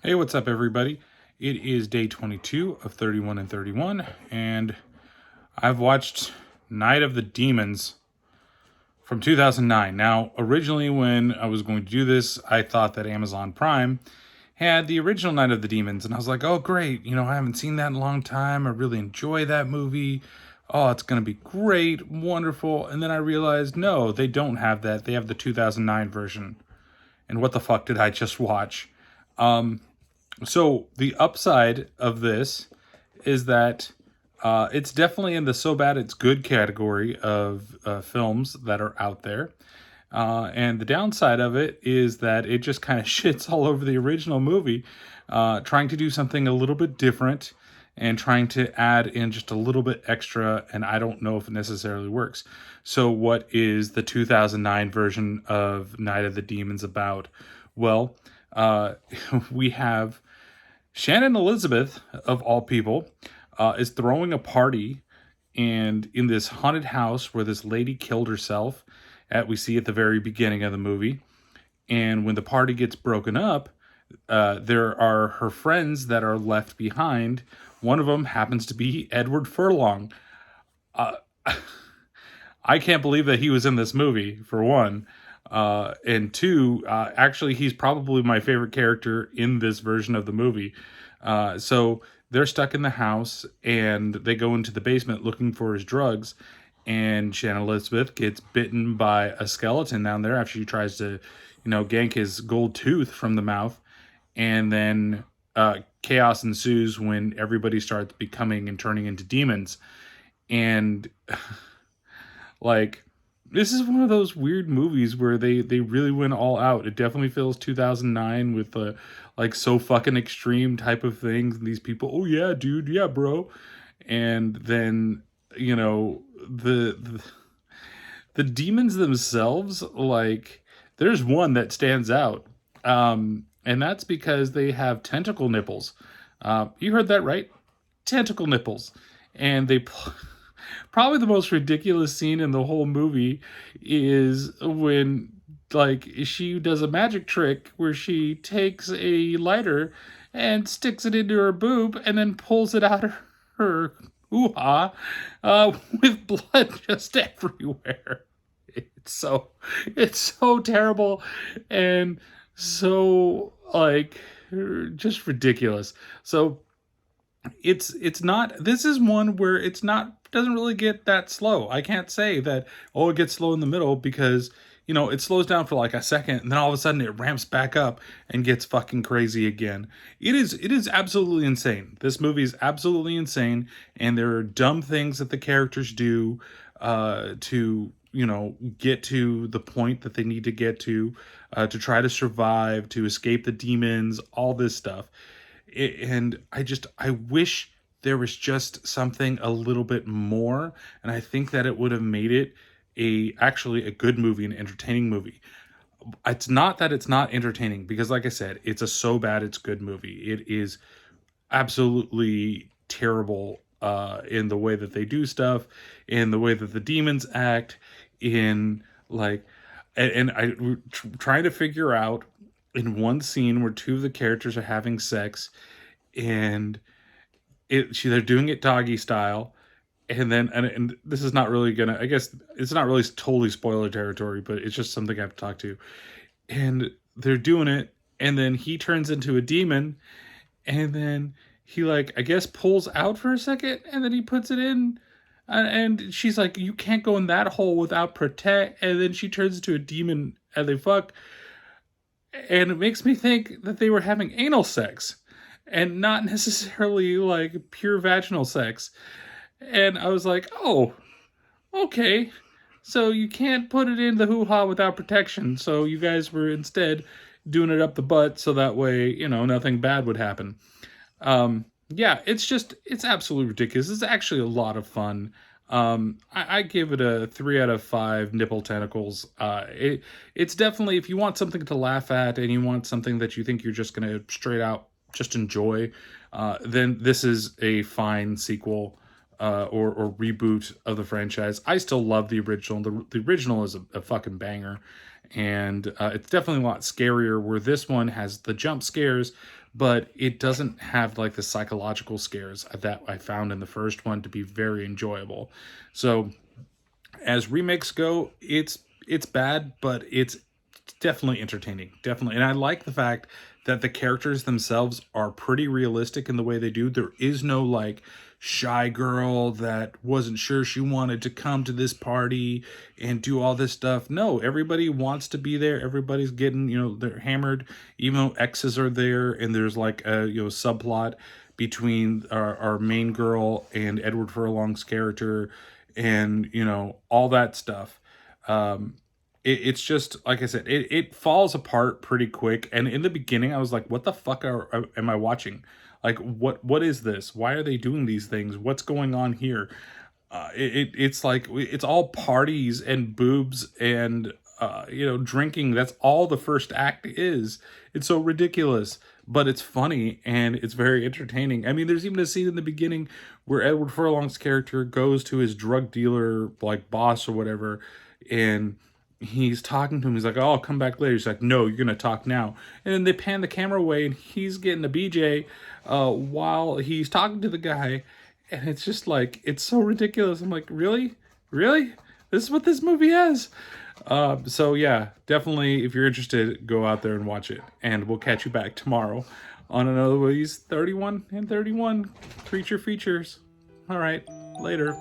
Hey, what's up, everybody? It is day 22 of 31 and 31, and I've watched Night of the Demons from 2009. Now, originally, when I was going to do this, I thought that Amazon Prime had the original Night of the Demons, and I was like, oh, great, I haven't seen that in a long time. I really enjoy that movie. Oh, it's going to be great, wonderful. And then I realized, no, they don't have that. They have the 2009 version. And what the fuck did I just watch? So the upside of this is that it's definitely in the so bad it's good category of films that are out there. And the downside of it is that it just kind of shits all over the original movie, trying to do something a little bit different and trying to add in just a little bit extra. And I don't know if it necessarily works. So, what is the 2009 version of Night of the Demons about? Well, we have Shannon Elizabeth, of all people, is throwing a party and in this haunted house where this lady killed herself, we see at the very beginning of the movie. And when the party gets broken up, there are her friends that are left behind. One of them happens to be Edward Furlong. I can't believe that he was in this movie, for one. And two, actually, he's probably my favorite character in this version of the movie. So they're stuck in the house and they go into the basement looking for his drugs. And Shannon Elizabeth gets bitten by a skeleton down there after she tries to, gank his gold tooth from the mouth. And then chaos ensues when everybody starts becoming and turning into demons. And like, this is one of those weird movies where they really went all out. It definitely feels 2009 with the so fucking extreme type of things. And these people, oh yeah, dude, yeah, bro. And then, the demons themselves, there's one that stands out. And that's because they have tentacle nipples. You heard that right? Tentacle nipples. And they probably the most ridiculous scene in the whole movie is when she does a magic trick where she takes a lighter and sticks it into her boob and then pulls it out of her hoo-ha with blood just everywhere. It's so terrible and so just ridiculous. So it's not, this is one where it's not, doesn't really get that slow. I can't say that, oh, it gets slow in the middle, because it slows down for a second and then all of a sudden it ramps back up and gets fucking crazy again. It is absolutely insane. This movie is absolutely insane, and there are dumb things that the characters do to get to the point that they need to get to try to survive, to escape the demons, all this stuff. And I wish there was just something a little bit more, and I think that it would have made it actually a good movie, an entertaining movie. It's not that it's not entertaining, because like I said, it's a so bad it's good movie. It is absolutely terrible in the way that they do stuff, in the way that the demons act, in and we're trying to figure out in one scene where two of the characters are having sex, and they're doing it doggy style, and then and this is not really gonna, I guess it's not really totally spoiler territory, but it's just something I have to talk to. And they're doing it, and then he turns into a demon, and then he I guess pulls out for a second, and then he puts it in. And she's like, you can't go in that hole without protect. And then she turns into a demon and they fuck. And it makes me think that they were having anal sex and not necessarily pure vaginal sex. And I was like, oh, okay. So you can't put it in the hoo-ha without protection. So you guys were instead doing it up the butt so that way, nothing bad would happen. Yeah, it's absolutely ridiculous. It's actually a lot of fun. I give it a 3 out of 5 nipple tentacles. It's definitely, if you want something to laugh at and you want something that you think you're just going to straight out just enjoy, then this is a fine sequel or reboot of the franchise. I still love the original. The original is a fucking banger. and it's definitely a lot scarier, where this one has the jump scares, but it doesn't have like the psychological scares that I found in the first one to be very enjoyable. So as remakes go, it's bad, but it's definitely entertaining. Definitely. And I like the fact that the characters themselves are pretty realistic in the way they do. There is no like shy girl that wasn't sure she wanted to come to this party and do all this stuff. No, everybody wants to be there. Everybody's getting, they're hammered. Even though exes are there, and there's like a, subplot between our main girl and Edward Furlong's character, and all that stuff. It's just like I said, it falls apart pretty quick. And in the beginning, I was like, "What the fuck am I watching? Like, what is this? Why are they doing these things? What's going on here?" It's like it's all parties and boobs and drinking. That's all the first act is. It's so ridiculous, but it's funny and it's very entertaining. I mean, there's even a scene in the beginning where Edward Furlong's character goes to his drug dealer like boss or whatever, and he's talking to him. He's like, "Oh, I'll come back later." He's like, "No, you're gonna talk now." And then they pan the camera away, and he's getting a BJ while he's talking to the guy, and it's just like, it's so ridiculous. I'm like, really, really, this is what this movie has. So yeah, definitely, if you're interested, go out there and watch it, and we'll catch you back tomorrow on another of these 31 and 31 creature features. All right, later.